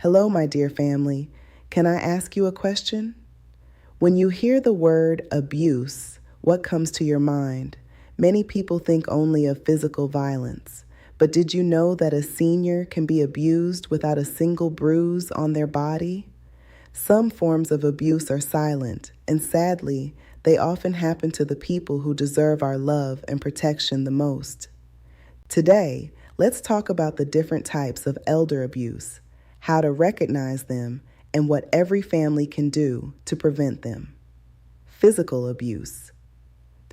Hello, my dear family. Can I ask you a question? When you hear the word abuse, what comes to your mind? Many people think only of physical violence. But did you know that a senior can be abused without a single bruise on their body? Some forms of abuse are silent, and sadly, they often happen to the people who deserve our love and protection the most. Today, let's talk about the different types of elder abuse, how to recognize them, and what every family can do to prevent them. Physical abuse.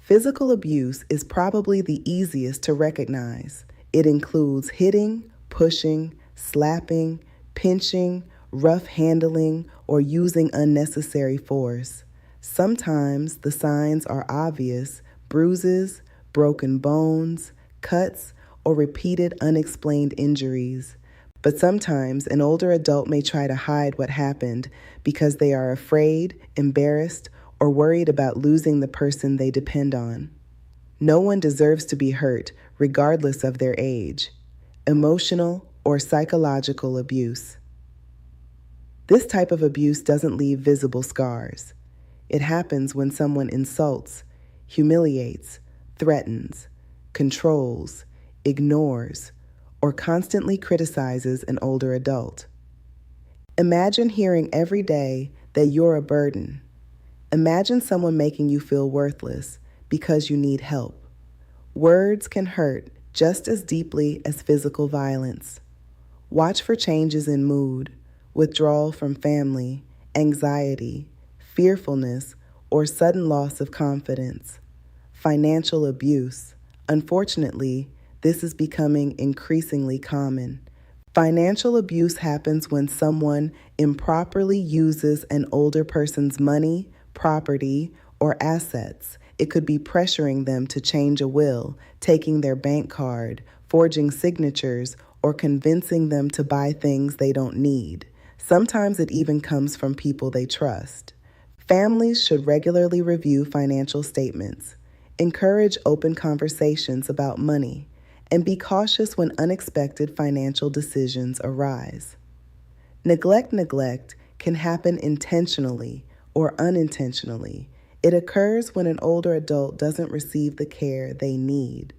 Physical abuse is probably the easiest to recognize. It includes hitting, pushing, slapping, pinching, rough handling, or using unnecessary force. Sometimes the signs are obvious: bruises, broken bones, cuts, or repeated unexplained injuries. But sometimes an older adult may try to hide what happened because they are afraid, embarrassed, or worried about losing the person they depend on. No one deserves to be hurt, regardless of their age. Emotional or psychological abuse. This type of abuse doesn't leave visible scars. It happens when someone insults, humiliates, threatens, controls, ignores, or constantly criticizes an older adult. Imagine hearing every day that you're a burden. Imagine someone making you feel worthless because you need help. Words can hurt just as deeply as physical violence. Watch for changes in mood, withdrawal from family, anxiety, fearfulness, or sudden loss of confidence. Financial abuse. Unfortunately, this is becoming increasingly common. Financial abuse happens when someone improperly uses an older person's money, property, or assets. It could be pressuring them to change a will, taking their bank card, forging signatures, or convincing them to buy things they don't need. Sometimes it even comes from people they trust. Families should regularly review financial statements, encourage open conversations about money, and be cautious when unexpected financial decisions arise. Neglect can happen intentionally or unintentionally. It occurs when an older adult doesn't receive the care they need.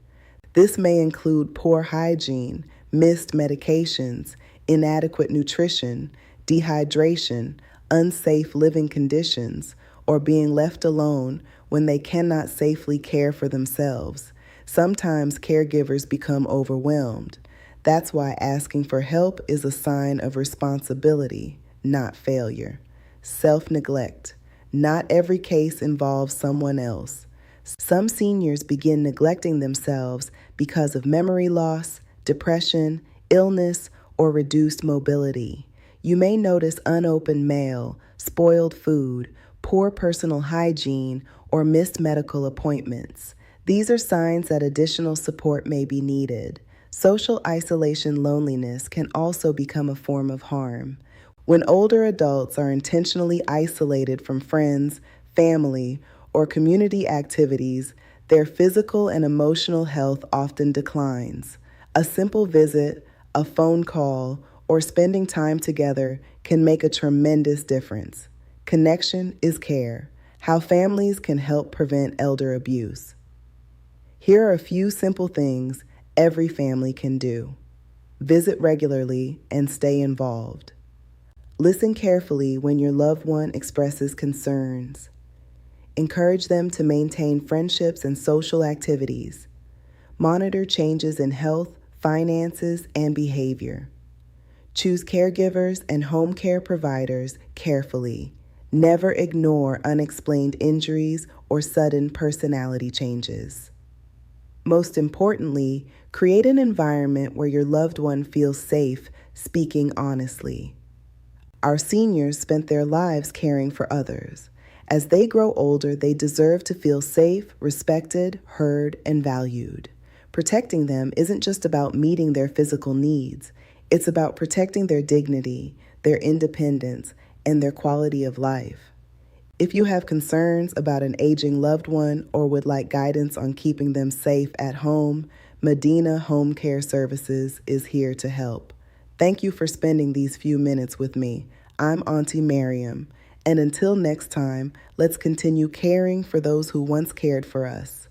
This may include poor hygiene, missed medications, inadequate nutrition, dehydration, unsafe living conditions, or being left alone when they cannot safely care for themselves. Sometimes caregivers become overwhelmed. That's why asking for help is a sign of responsibility, not failure. Self-neglect. Not every case involves someone else. Some seniors begin neglecting themselves because of memory loss, depression, illness, or reduced mobility. You may notice unopened mail, spoiled food, poor personal hygiene, or missed medical appointments. These are signs that additional support may be needed. Social isolation loneliness can also become a form of harm. When older adults are intentionally isolated from friends, family, or community activities, their physical and emotional health often declines. A simple visit, a phone call, or spending time together can make a tremendous difference. Connection is care. How families can help prevent elder abuse. Here are a few simple things every family can do. Visit regularly and stay involved. Listen carefully when your loved one expresses concerns. Encourage them to maintain friendships and social activities. Monitor changes in health, finances, and behavior. Choose caregivers and home care providers carefully. Never ignore unexplained injuries or sudden personality changes. Most importantly, create an environment where your loved one feels safe speaking honestly. Our seniors spent their lives caring for others. As they grow older, they deserve to feel safe, respected, heard, and valued. Protecting them isn't just about meeting their physical needs. It's about protecting their dignity, their independence, and their quality of life. If you have concerns about an aging loved one or would like guidance on keeping them safe at home, Medinah Homecare Services is here to help. Thank you for spending these few minutes with me. I'm Aunty Mariam, and until next time, let's continue caring for those who once cared for us.